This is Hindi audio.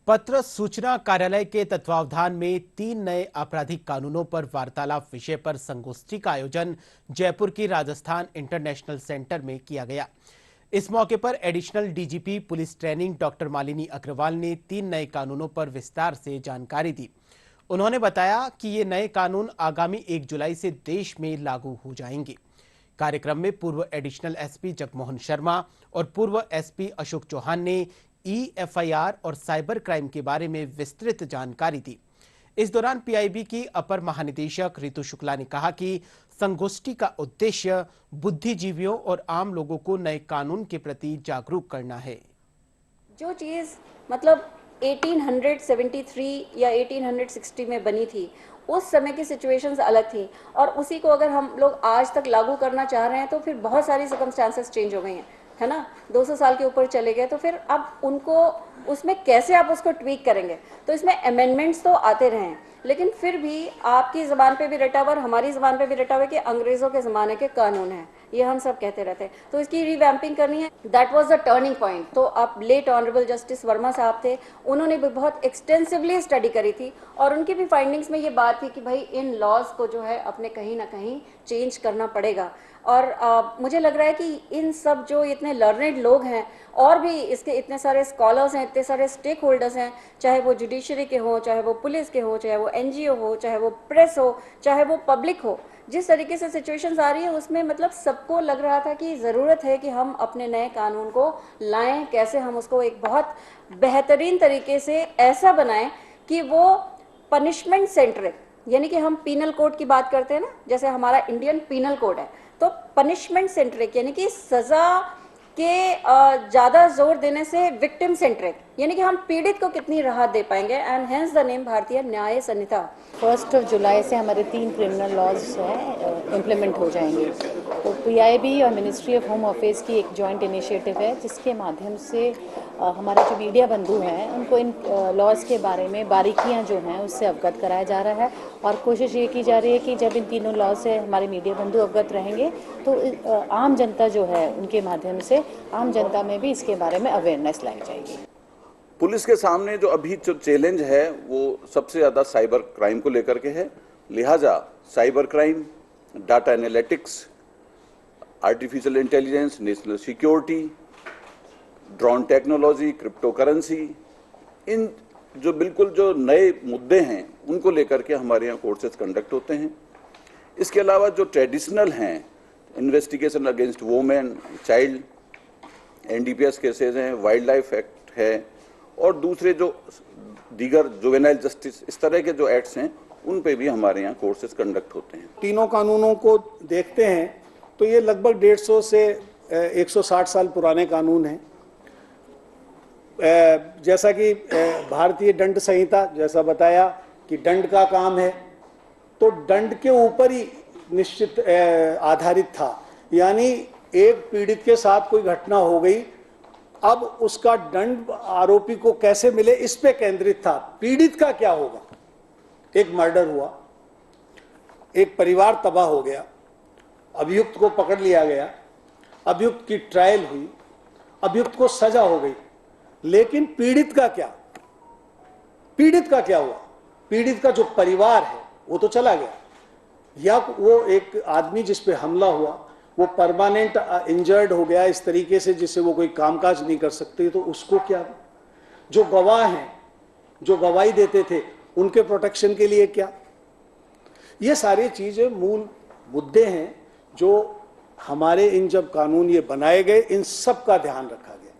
पत्र सूचना कार्यालय के तत्वावधान में 3 नए आपराधिक कानूनों पर वार्तालाप विषय पर संगोष्ठी का आयोजन जयपुर की राजस्थान इंटरनेशनल सेंटर में किया गया। इस मौके पर additional DGP police training doctor Malini Agrawal ने 3 नए कानूनों पर विस्तार से जानकारी दी। उन्होंने बताया कि ये नए कानून आगामी 1 जुलाई से देश में लागू हो जाएंगे। कार्यक्रम में पूर्व एडिशनल एसपी जगमोहन शर्मा और पूर्व एसपी अशोक चौहान ने एफआईआर और साइबर क्राइम के बारे में विस्तृत जानकारी दी। इस दौरान पीआईबी की अपर महानिदेशक रितु शुक्ला ने कहा कि संगोष्ठी का उद्देश्य बुद्धिजीवियों और आम लोगों को नए कानून के प्रति जागरूक करना है। जो चीज मतलब 1873 या 1860 में बनी थी, उस समय की सिचुएशंस अलग थी और उसी को अगर हम लोग आज तक लागू करना चाह रहे हैं तो फिर बहुत सारी सर्कमस्टांसेस चेंज हो गई हैं, है ना। 200 साल के ऊपर चले गए तो फिर अब उनको उसमें कैसे आप उसको ट्वीक करेंगे। तो इसमें अमेंडमेंट्स तो आते रहे, लेकिन फिर भी आपकी ज़बान पे भी रटा हुआ और हमारी ज़बान पे भी रटा हुआ कि अंग्रेज़ों के ज़माने के कानून हैं, ये हम सब कहते रहते हैं। तो इसकी रिवैम्पिंग करनी है। That was the turning point. तो अब लेट ऑनरेबल जस्टिस वर्मा साहब थे, उन्होंने भी बहुत एक्सटेंसिवली स्टडी करी थी और उनकी भी फाइंडिंग्स में ये बात थी कि भाई इन लॉज को जो है अपने कहीं ना कहीं चेंज करना पड़ेगा। और मुझे लग रहा है कि इन सब जो इतने लर्नेड लोग हैं और भी इसके इतने सारे स्कॉलर्स हैं, इतने सारे स्टेक होल्डर्स हैं, चाहे वो जुडिशरी के हों, चाहे वो पुलिस के हों, चाहे वो एनजीओ हो, चाहे वो प्रेस हो, चाहे वो पब्लिक हो, जिस तरीके से सिचुएशंस आ रही है उसमें मतलब सबको लग रहा था कि ज़रूरत है कि हम अपने नए कानून को लाएं, कैसे हम उसको एक बहुत बेहतरीन तरीके से ऐसा बनाएं कि वो पनिशमेंट सेंट्रिक, यानी कि हम पीनल कोड की बात करते हैं ना, जैसे हमारा इंडियन पीनल कोड है, तो पनिशमेंट सेंट्रिक यानी कि सजा के ज़्यादा जोर देने से विक्टिम सेंट्रिक, यानी कि हम पीड़ित को कितनी राहत दे पाएंगे। एंड हेंस द नेम भारतीय न्याय संहिता। 1 जुलाई से हमारे 3 क्रिमिनल लॉज हैं इम्प्लीमेंट हो जाएंगे। तो पीआईबी और मिनिस्ट्री ऑफ होम अफेयर्स की एक जॉइंट इनिशिएटिव है, जिसके माध्यम से हमारे जो मीडिया बंधु हैं उनको इन लॉज के बारे में बारीकियां जो हैं उससे अवगत कराया जा रहा है। और कोशिश ये की जा रही है कि जब इन तीनों लॉज से हमारे मीडिया बंधु अवगत रहेंगे तो आम जनता जो है उनके माध्यम से आम जनता में भी इसके बारे में अवेयरनेस लाई जाएगी। पुलिस के सामने जो अभी जो चैलेंज है वो सबसे ज़्यादा साइबर क्राइम को लेकर के है। लिहाजा cyber crime, data analytics, artificial intelligence, national security, drone technology, cryptocurrency, इन जो बिल्कुल जो नए मुद्दे हैं उनको लेकर के हमारे यहाँ कोर्सेज कंडक्ट होते हैं। इसके अलावा जो ट्रेडिशनल हैं, investigation against women, child, NDPS cases हैं, वाइल्ड लाइफ एक्ट है और दूसरे जो दीगर जुवेनाइल जस्टिस, इस तरह के जो एक्ट्स हैं उन पे भी हमारे यहाँ कोर्सेज कंडक्ट होते हैं। तीनों कानूनों को देखते हैं तो ये लगभग 150 से 160 साल पुराने कानून हैं। जैसा कि भारतीय दंड संहिता जैसा बताया कि दंड का काम है, तो दंड के ऊपर ही निश्चित आधारित था, यानी एक पीड़ित के साथ कोई घटना हो गई, अब उसका दंड आरोपी को कैसे मिले इस पे केंद्रित था। पीड़ित का क्या होगा? एक मर्डर हुआ, एक परिवार तबाह हो गया, अभियुक्त को पकड़ लिया गया, अभियुक्त की ट्रायल हुई, अभियुक्त को सजा हो गई, लेकिन पीड़ित का क्या? पीड़ित का क्या हुआ? पीड़ित का जो परिवार है वो तो चला गया, या वो एक आदमी जिस पे हमला हुआ वो परमानेंट इंजर्ड हो गया इस तरीके से जिससे वो कोई कामकाज नहीं कर सकते, तो उसको क्या? जो गवाह हैं, जो गवाही देते थे, उनके प्रोटेक्शन के लिए क्या? ये सारी चीजें मूल मुद्दे हैं जो हमारे इन जब कानून ये बनाए गए, इन सब का ध्यान रखा गया।